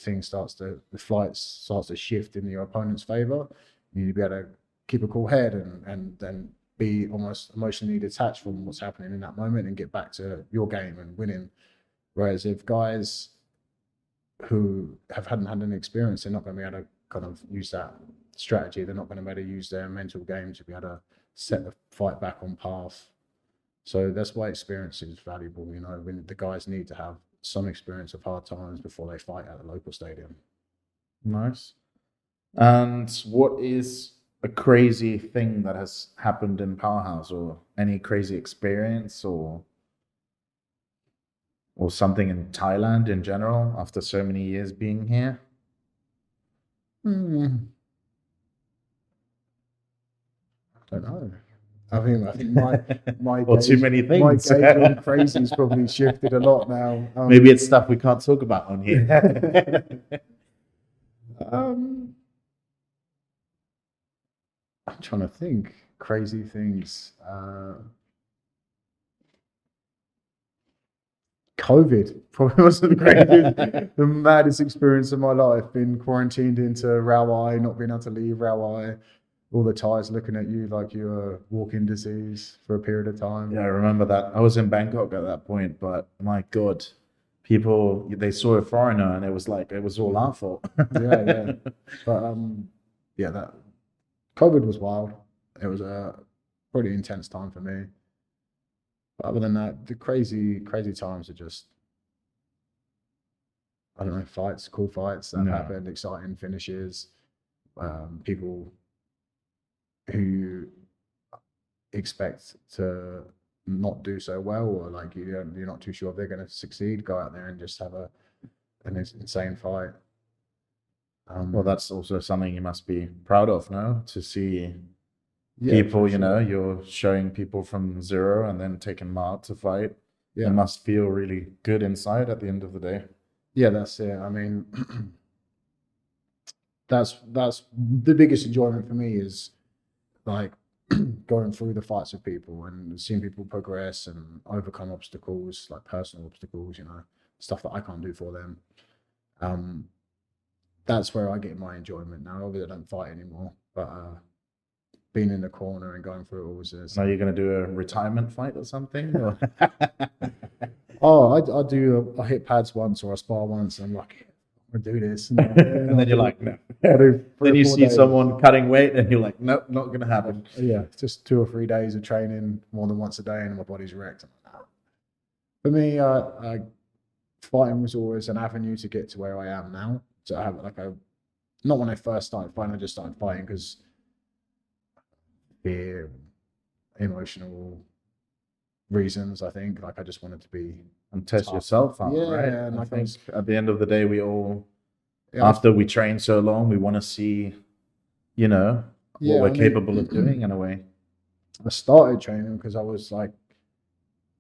B: flight starts to shift in your opponent's favor, you need to be able to keep a cool head and then be almost emotionally detached from what's happening in that moment and get back to your game and winning. Whereas if guys who hadn't had any experience, they're not going to be able to kind of use that strategy. They're not going to be able to use their mental game to be able to set the fight back on path. So that's why experience is valuable. You know, when the guys need to have some experience of hard times before they fight at the local stadium.
A: Nice. And what is a crazy thing that has happened in Powerhouse, or any crazy experience, or something in Thailand in general after so many years being here?
B: I don't know. I think my
A: or too many things.
B: My gauge on crazy's probably shifted a lot now.
A: Maybe it's stuff we can't talk about on here.
B: I'm trying to think. Crazy things. COVID probably wasn't the maddest experience of my life. Being quarantined into Rawai, not being able to leave Rawai. All the Thais looking at you like you're a walking disease for a period of time.
A: Yeah, I remember that. I was in Bangkok at that point, but my God, people, they saw a foreigner and it was like, it was all our fault.
B: Yeah. But yeah, that COVID was wild. It was a pretty intense time for me. But other than that, the crazy times are just, I don't know, cool fights that happened, exciting finishes, people who you expect to not do so well, or like you're not too sure if they're going to succeed, go out there and just have an insane fight.
A: Well, that's also something you must be proud of, no? To see people, you know, you're showing people from zero and then taking them out to fight. Yeah. It must feel really good inside at the end of the day.
B: Yeah, that's it. I mean, that's the biggest enjoyment for me, is like going through the fights with people and seeing people progress and overcome obstacles, like personal obstacles, you know, stuff that I can't do for them. That's where I get my enjoyment now. Obviously, I don't fight anymore, but being in the corner and going through it all is.
A: Are you going to do a retirement fight or something? Or?
B: I do. I hit pads once or I spar once, and I'm like, I'm gonna do this,
A: and then you're like, no. Then you see someone cutting weight, and you're like, nope, not gonna happen.
B: Yeah, just 2 or 3 days of training more than once a day, and my body's wrecked. For me, fighting was always an avenue to get to where I am now. So I have not when I first started fighting, I just started fighting because fear, emotional reasons. I think like I just wanted to be
A: and test tough. Yourself out, right?
B: And
A: I think at the end of the day, we all, after we train so long, we want to see, you know, what we're capable of doing in a way.
B: I started training because I was like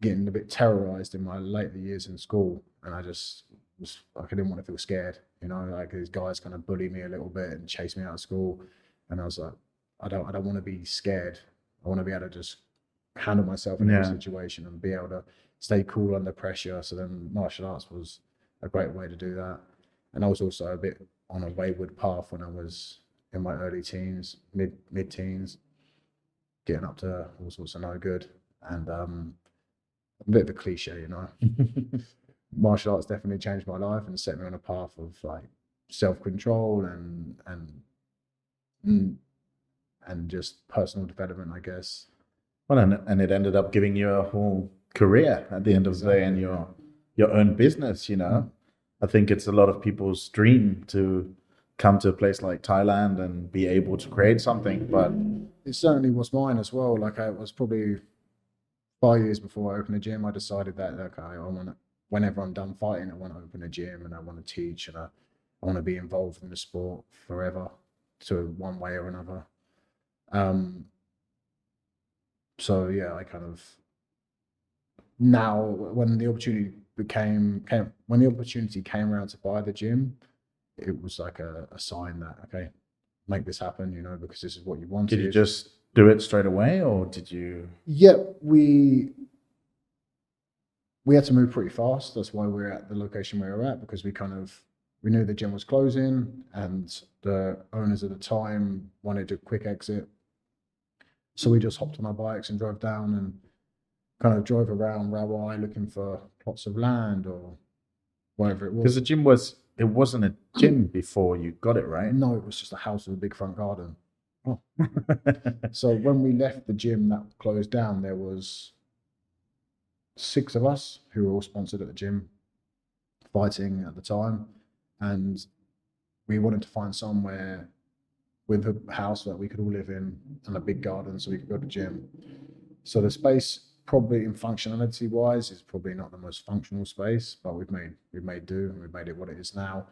B: getting a bit terrorized in my later years in school, and I just was like, I didn't want to feel scared, you know, like these guys kind of bully me a little bit and chase me out of school, and I was like, I don't want to be scared. I want to be able to just handle myself in any situation and be able to stay cool under pressure. So then martial arts was a great way to do that. And I was also a bit on a wayward path when I was in my early teens, mid-teens, getting up to all sorts of no good. And a bit of a cliche, you know. Martial arts definitely changed my life and set me on a path of like self-control and and just personal development, I guess.
A: Well, and it ended up giving you a whole career at the end of the day, and your own business. You know, I think it's a lot of people's dream to come to a place like Thailand and be able to create something. But
B: it certainly was mine as well. Like I was probably 5 years before I opened a gym. I decided that okay, I want to. Whenever I'm done fighting, I want to open a gym and I want to teach and I want to be involved in the sport forever, to one way or another. Um, so yeah, I kind of now when the opportunity came around to buy the gym, it was like a sign that okay, make this happen, you know, because this is what you wanted.
A: did you just do it straight away, or did you?
B: Yeah, we had to move pretty fast. That's why we're at the location we were at, because we knew the gym was closing and the owners at the time wanted a quick exit. So we just hopped on our bikes and drove down and kind of drove around Rawai looking for plots of land or whatever it
A: Because
B: was.
A: it wasn't a gym before you got it, right?
B: No, it was just a house with a big front garden. Oh. So when we left the gym that closed down, there was 6 of us who were all sponsored at the gym, fighting at the time, and we wanted to find somewhere with a house that we could all live in and a big garden so we could build a gym. So the space, probably in functionality wise, is probably not the most functional space, but we've made do and we've made it what it is now.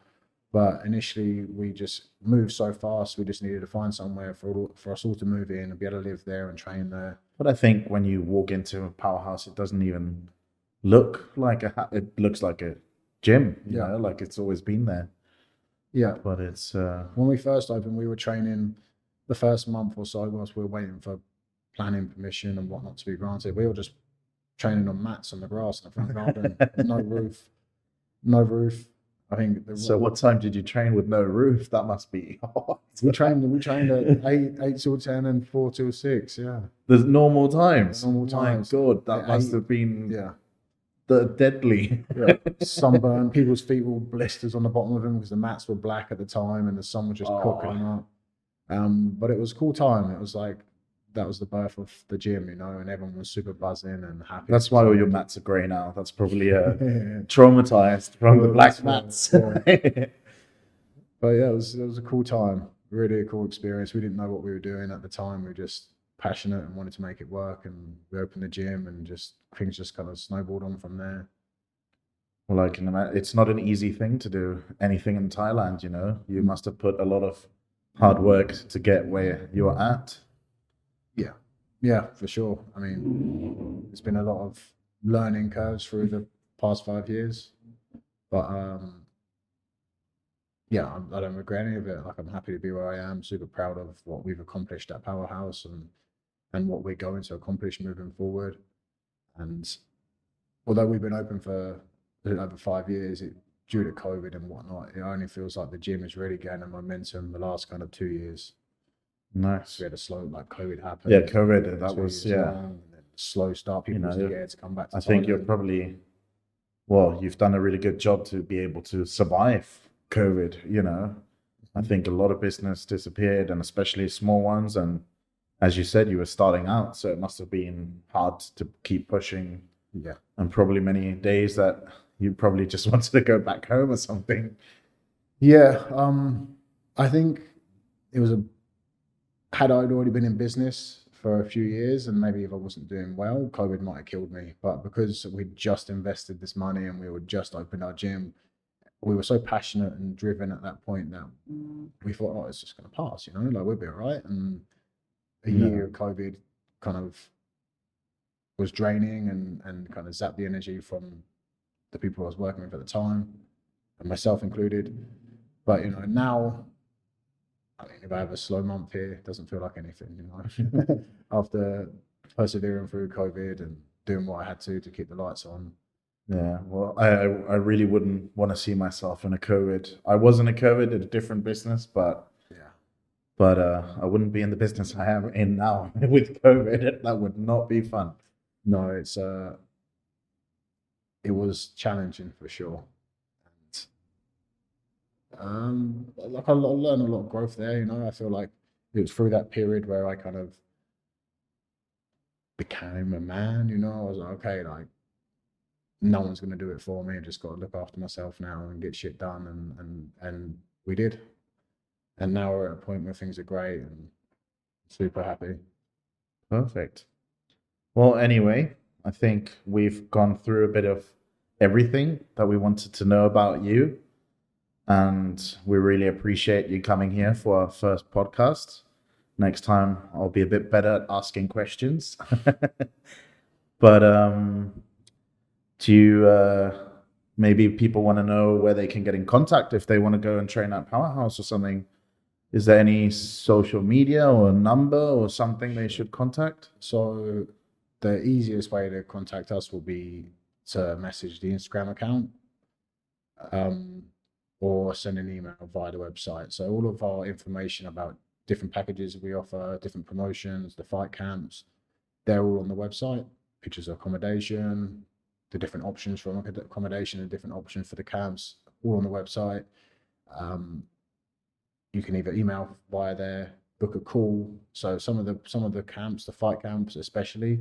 B: But initially we just moved so fast, we just needed to find somewhere for us all to move in and be able to live there and train there.
A: But I think when you walk into a powerhouse, it doesn't even look like it looks like a gym, you know, like it's always been there.
B: Yeah.
A: But it's
B: when we first opened, we were training the first month or so whilst we were waiting for planning permission and whatnot to be granted. We were just training on mats on the grass in the front garden, no roof. I think.
A: So what time did you train with no roof? That must be hot.
B: We trained at 8 till 10 and 4 till 6. Yeah.
A: The normal times.
B: Normal times.
A: My God, that must have been deadly.
B: Yeah. Sunburn. People's feet were all blisters on the bottom of them because the mats were black at the time and the sun was just cooking them up. But it was a cool time. It was like that was the birth of the gym, you know, and everyone was super buzzing and happy.
A: That's why all your mats are grey now. That's probably traumatized from the black mats.
B: But yeah, it was a cool time. Really a cool experience. We didn't know what we were doing at the time. We were just passionate and wanted to make it work. And we opened the gym, and just things just kind of snowballed on from there.
A: Well, I can imagine it's not an easy thing to do anything in Thailand. You know, you must have put a lot of hard work to get where you are at.
B: Yeah, for sure. I mean, it's been a lot of learning curves through the past 5 years, but yeah, I don't regret any of it. Like I'm happy to be where I am. Super proud of what we've accomplished at Powerhouse and what we're going to accomplish moving forward. And although we've been open for a little over 5 years, due to COVID and whatnot, it only feels like the gym is really gaining momentum the last kind of 2 years.
A: Nice.
B: We had a slow, like COVID happened.
A: Yeah, COVID. That was
B: and then slow start. People scared to come back to
A: I think
B: Thailand.
A: you're probably, you've done a really good job to be able to survive COVID. You know, I think a lot of business disappeared, and especially small ones. And as you said, you were starting out, so it must have been hard to keep pushing.
B: Yeah,
A: and probably many days that you probably just wanted to go back home or something.
B: Yeah, I think it was had I already been in business for a few years, and maybe if I wasn't doing well, COVID might have killed me. But because we'd just invested this money and we were just opened our gym, we were so passionate and driven at that point that we thought, oh, it's just going to pass, you know, like we'll be all right. And a year of COVID kind of was draining and kind of zapped the energy from the people I was working with at the time, and myself included. But, you know, now, I mean, if I have a slow month here, it doesn't feel like anything, you know, after persevering through COVID and doing what I had to keep the lights on.
A: Yeah, well, I really wouldn't want to see myself in a COVID. I was in a COVID at a different business, but I wouldn't be in the business I am in now with COVID. That would not be fun.
B: No, it was challenging for sure. And like I learned a lot of growth there, you know. I feel like it was through that period where I kind of became a man, you know. I was like, okay, like no one's gonna do it for me. I just got to look after myself now and get shit done, and we did. And now we're at a point where things are great and super happy.
A: Perfect. Well, anyway, I think we've gone through a bit of everything that we wanted to know about you. And we really appreciate you coming here for our first podcast. Next time, I'll be a bit better at asking questions. But do you, maybe people want to know where they can get in contact if they want to go and train at Powerhouse or something? Is there any social media or number or something they should contact?
B: So the easiest way to contact us will be to message the Instagram account, or send an email via the website. So all of our information about different packages we offer, different promotions, the fight camps, they're all on the website. Pictures of accommodation, the different options for accommodation, and different options for the camps, all on the website. You can either email via there, book a call. So some of the camps, the fight camps especially,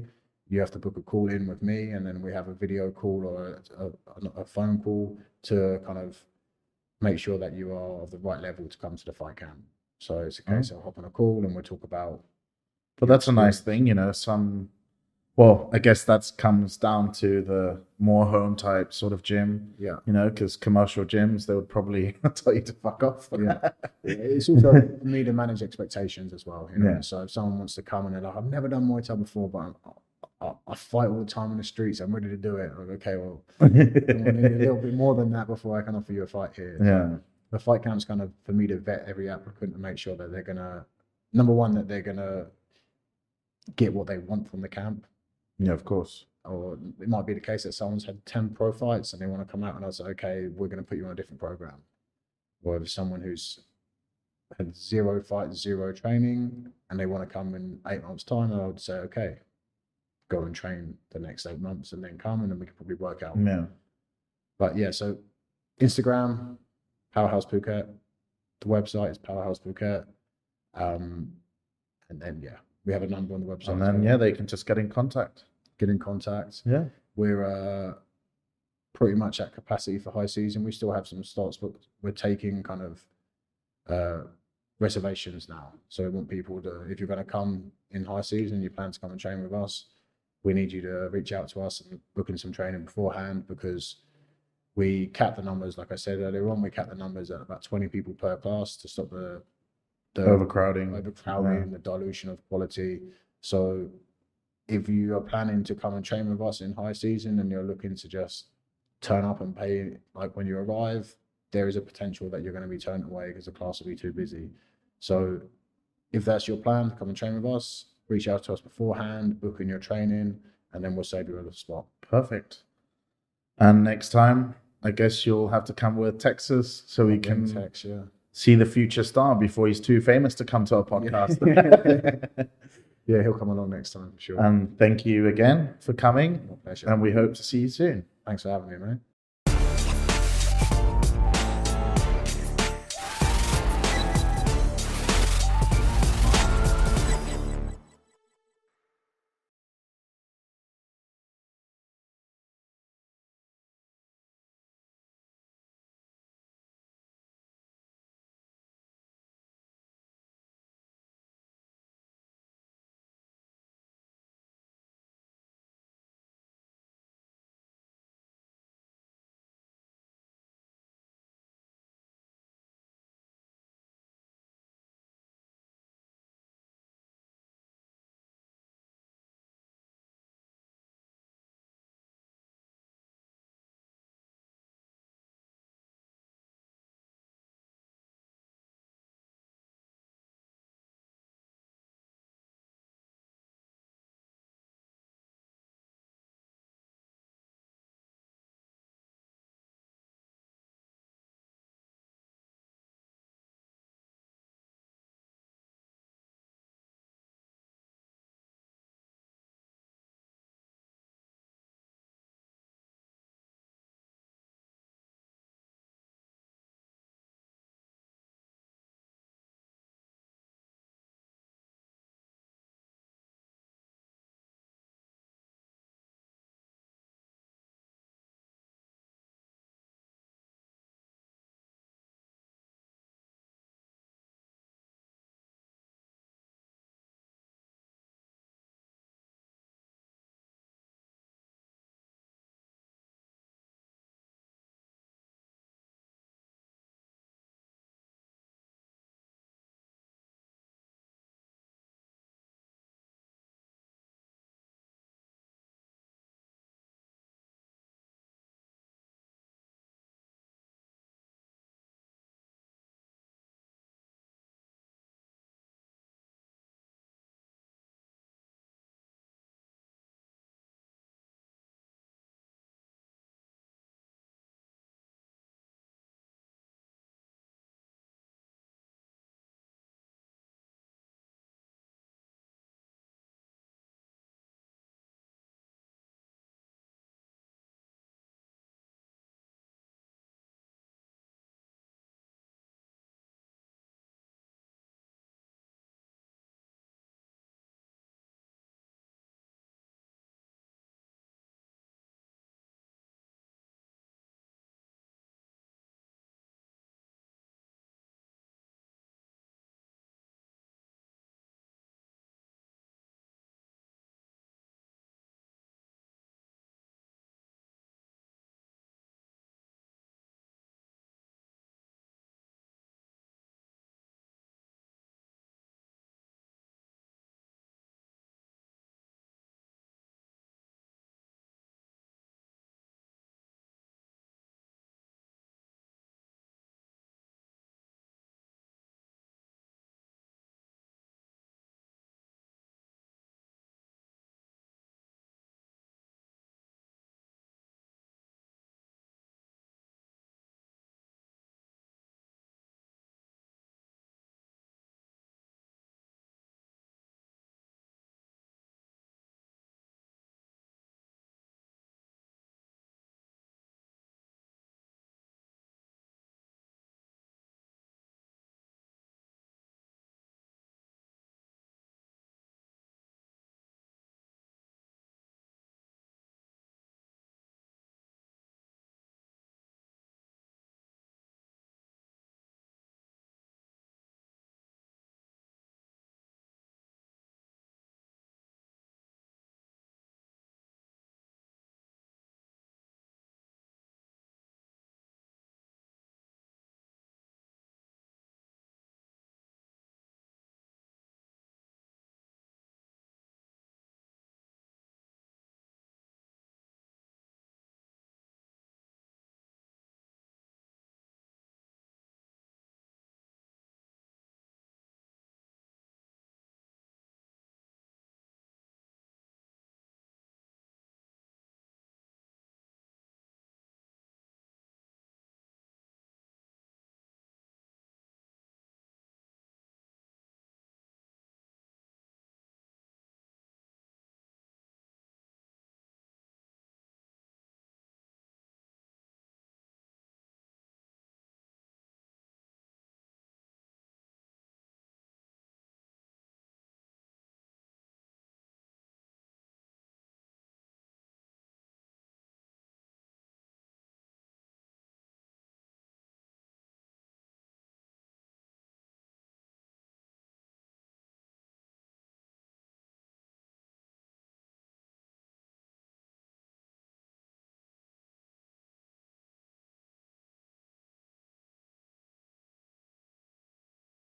B: you have to book a call in with me, and then we have a video call or a phone call to kind of make sure that you are of the right level to come to the fight camp. So it's a case of hop on a call and we'll talk about.
A: But that's a nice thing, you know. Well, I guess that comes down to the more home type sort of gym.
B: Yeah.
A: You know, because commercial gyms, they would probably tell you to fuck off.
B: Yeah. It's also for me to manage expectations as well. You know?
A: Yeah.
B: So if someone wants to come and they're like, I've never done Muay Thai before, but I fight all the time in the streets, I'm ready to do it. Like, okay, well, I need a little bit more than that before I can offer you a fight here.
A: Yeah.
B: So the fight camp's kind of for me to vet every applicant and make sure that they're gonna, number one, that they're gonna get what they want from the camp.
A: Yeah, of course.
B: Or it might be the case that someone's had 10 pro fights and they want to come out and I say, okay, we're going to put you on a different program. Or if someone who's had 0 fights, 0 training, and they want to come in 8 months' time, I would say, okay, go and train the next 8 months and then come, and then we can probably work out.
A: Yeah.
B: But yeah, so Instagram, Powerhouse Phuket. The website is Powerhouse Phuket. And then, yeah, we have a number on the website.
A: And then, yeah, they can just get in contact.
B: Get in contact.
A: Yeah.
B: We're pretty much at capacity for high season. We still have some slots, but we're taking kind of reservations now. So we want people to, if you're going to come in high season, you plan to come and train with us, we need you to reach out to us and book in some training beforehand, because we cap the numbers, like I said earlier on, we cap the numbers at about 20 people per class to stop the
A: overcrowding,
B: the dilution of quality. So if you are planning to come and train with us in high season and you're looking to just turn up and pay like when you arrive, there is a potential that you're going to be turned away because the class will be too busy. So if that's your plan, come and train with us, reach out to us beforehand, book in your training, and then we'll save you a spot.
A: Perfect. And next time, I guess you'll have to come with Texas so we can see the future star before he's too famous to come to our podcast.
B: Yeah, he'll come along next time, for sure.
A: And thank you again for coming.
B: My pleasure.
A: And we hope to see you soon.
B: Thanks for having me, mate.